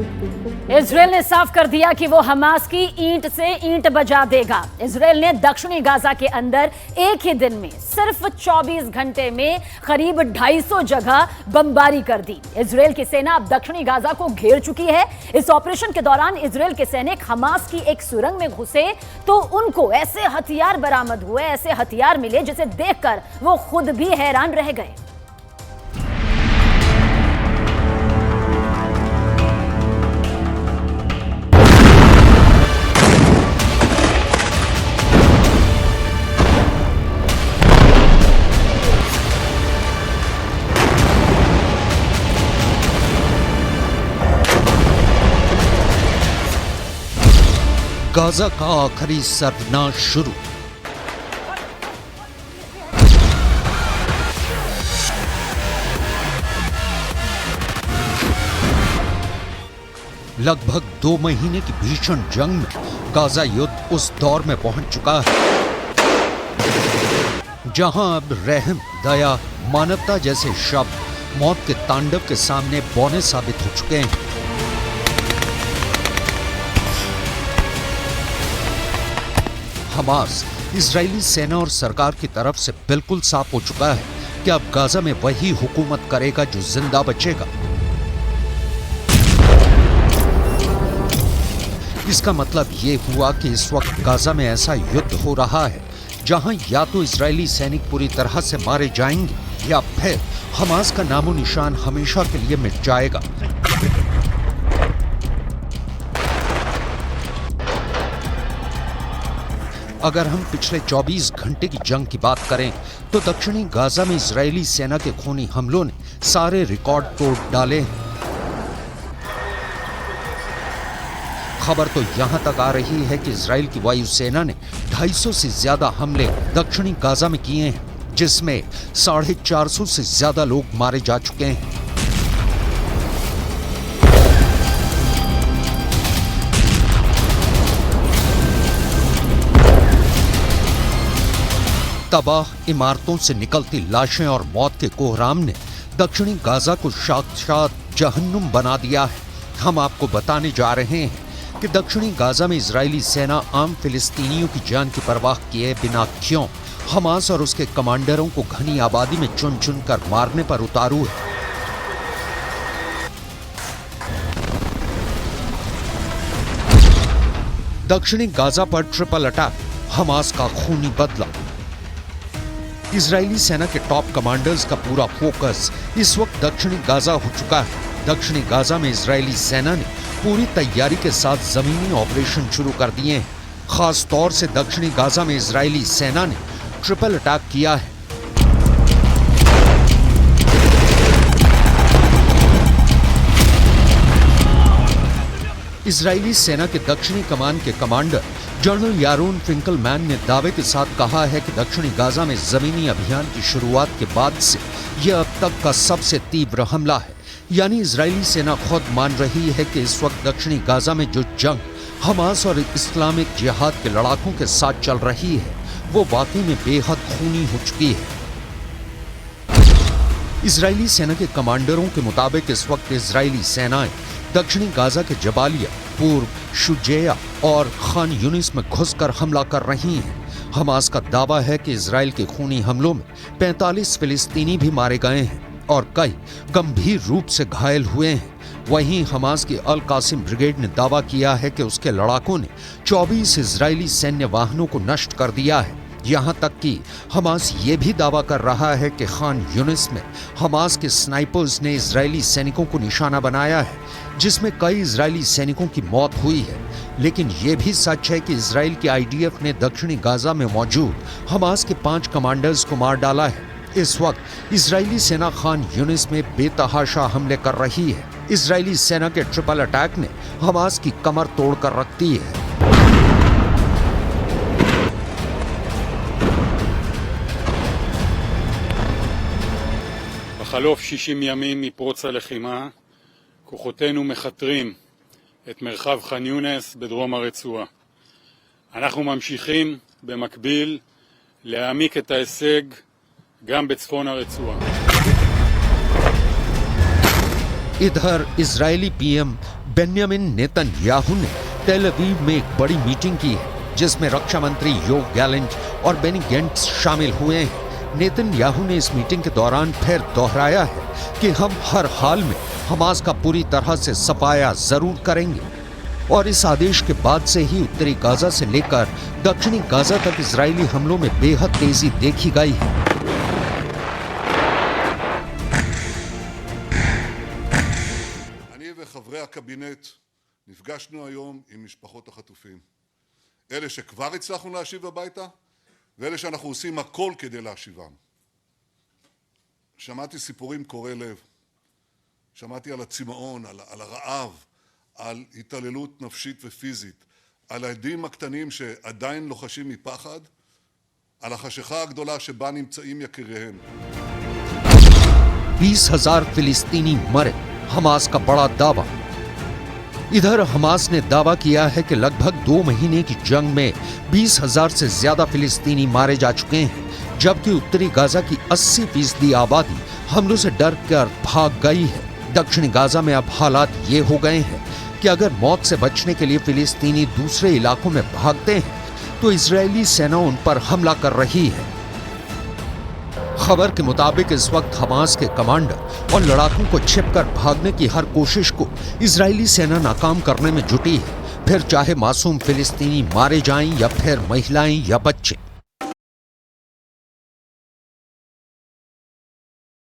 Israel ने साफ कर दिया कि वो हमास की ईंट से ईंट बजा देगा। इजराइल ने दक्षिणी गाजा के अंदर एक ही दिन में सिर्फ 24 घंटे में करीब 250 जगह बमबारी कर दी। इजराइल की सेना अब दक्षिणी गाजा को घेर चुकी है। इस ऑपरेशन के दौरान इजराइल के सैनिक हमास की एक सुरंग में घुसे तो उनको ऐसे हथियार बरामद हुए, ऐसे हथियार मिले जिसे देखकर वो खुद भी हैरान रह गए। गाजा का आखिरी सर्वनाश शुरू। लगभग 2 महीने की भीषण जंग में गाजा युद्ध उस दौर में पहुंच चुका है जहां अब रहम, दया, मानवता जैसे शब्द मौत के तांडव के सामने बौने साबित हो चुके हैं। हमास इजरायली सेना और सरकार की तरफ से बिल्कुल साफ हो चुका है कि अब गाजा में वही हुकूमत करेगा जो जिंदा बचेगा। इसका मतलब ये हुआ कि इस वक्त गाजा में ऐसा युद्ध हो रहा है जहां या तो इजरायली सैनिक पूरी तरह से मारे जाएंगे या फिर हमास का नामो निशान हमेशा के लिए मिट जाएगा। अगर हम पिछले 24 घंटे की जंग की बात करें तो दक्षिणी गाजा में इजरायली सेना के खूनी हमलों ने सारे रिकॉर्ड तोड़ डाले हैं। खबर तो यहां तक आ रही है कि इजरायल की वायुसेना ने 250 से ज्यादा हमले दक्षिणी गाजा में किए हैं, जिसमें 450 से ज्यादा लोग मारे जा चुके हैं। तबाह इमारतों से निकलती लाशें और मौत के कोहराम ने दक्षिणी गाजा को साक्षात जहन्नुम बना दिया है। हम आपको बताने जा रहे हैं कि दक्षिणी गाजा में इजरायली सेना आम फिलिस्तीनियों की जान की परवाह किए बिना क्यों हमास और उसके कमांडरों को घनी आबादी में चुन चुन कर मारने पर उतारू है। दक्षिणी गाजा पर ट्रिपल अटैक, हमास का खूनी बदला। इजरायली सेना के टॉप कमांडर्स का पूरा फोकस इस वक्त दक्षिणी गाजा हो चुका है। दक्षिणी गाजा में इजरायली सेना ने पूरी तैयारी के साथ जमीनी ऑपरेशन शुरू कर दिए हैं। खास तौर से दक्षिणी गाजा में इजरायली सेना ने ट्रिपल अटैक किया है। इजरायली सेना के दक्षिणी कमान के कमांडर जनरल यारोन फिंकलमैन ने दावे के साथ कहा है कि दक्षिणी गाजा में जमीनी अभियान की शुरुआत के बाद से यह अब तक का सबसे तीव्र हमला है। यानी इजरायली सेना खुद मान रही है कि इस वक्त दक्षिणी गाजा में जो जंग हमास और इस्लामिक जिहाद के लड़ाकों के साथ चल रही है वो वाकई में बेहद खूनी हो चुकी है। इजरायली सेना के कमांडरों के मुताबिक इस वक्त इजरायली सेनाएं दक्षिणी गाजा के जबालिया, पूर्व शुजैया और खान यूनिस में घुसकर हमला कर रही हैं। हमास का दावा है कि इजरायल के खूनी हमलों में 45 फिलिस्तीनी भी मारे गए हैं और कई गंभीर रूप से घायल हुए हैं। वहीं हमास की अल कासिम ब्रिगेड ने दावा किया है कि उसके लड़ाकों ने 24 इजरायली सैन्य वाहनों को नष्ट कर दिया है। यहां तक कि हमास ये भी दावा कर रहा है कि खान यूनिस में हमास के स्नाइपर्स ने इजरायली सैनिकों को निशाना बनाया है, जिसमें कई इजरायली सैनिकों की मौत हुई है। लेकिन यह भी सच है कि इजरायल की आईडीएफ ने दक्षिणी गाजा में मौजूद हमास के 5 कमांडर्स को मार डाला है। इस वक्त इजरायली सेना खान यूनिस में बेतहाशा हमले कर रही है। इजरायली सेना के ट्रिपल अटैक ने हमास की कमर तोड़कर रख दी है। בחלוף 60 ימים מפרוץ הלחימה, כוחותינו מחתרים את מרחב ח'אן יונס בדרום הרצועה. אנחנו ממשיכים במקביל להעמיק את ההישג גם בצפון הרצועה. इधर इजरायली पीएम बेन्यामिन नेतन्याहू ने टेल अवीव में एक बड़ी मीटिंग की है जिसमें रक्षा मंत्री योव गैलेंट और बेनी गेंट्स शामिल हुए हैं। नेतन्याहू ने इस मीटिंग के दौरान फिर दोहराया है कि हम हर हाल में हमास का पूरी तरह से सफाया जरूर करेंगे और इस आदेश के बाद से ही उत्तरी गाजा से लेकर दक्षिणी गाजा तक इजरायली हमलों में बेहद तेजी देखी गई है। אני וחברי הקבינט נפגשנו היום עם משפחות החטופים. אלה שכבר הצלחנו להשיב הביתה, ואלה שאנחנו עושים הכל כדי להשיבם. שמעתי סיפורים קורעי לב. שמעתי על הצמאון, על הרעב, על התעללות נפשית ופיזית, על הילדים הקטנים שעדיין לוחשים מפחד, על החשיכה הגדולה שבה נמצאים יקיריהם. 20,000 फिलिस्तीनी मरे, हमास का बड़ा दावा। इधर हमास ने दावा किया है कि लगभग 2 महीने की जंग में 20,000 से ज्यादा फिलिस्तीनी मारे जा चुके हैं, जबकि उत्तरी गाजा की 80% आबादी हमलों से डर कर भाग गई है। दक्षिणी गाजा में अब हालात ये हो गए हैं कि अगर मौत से बचने के लिए फिलिस्तीनी दूसरे इलाकों में भागते हैं तो इजरायली सेना उन पर हमला कर रही है। खबर के मुताबिक इस वक्त हमास के कमांडर और लड़ाकों को छिपकर भागने की हर कोशिश को इजरायली सेना नाकाम करने में जुटी है, फिर चाहे मासूम फिलिस्तीनी मारे जाएं या फिर महिलाएं या बच्चे।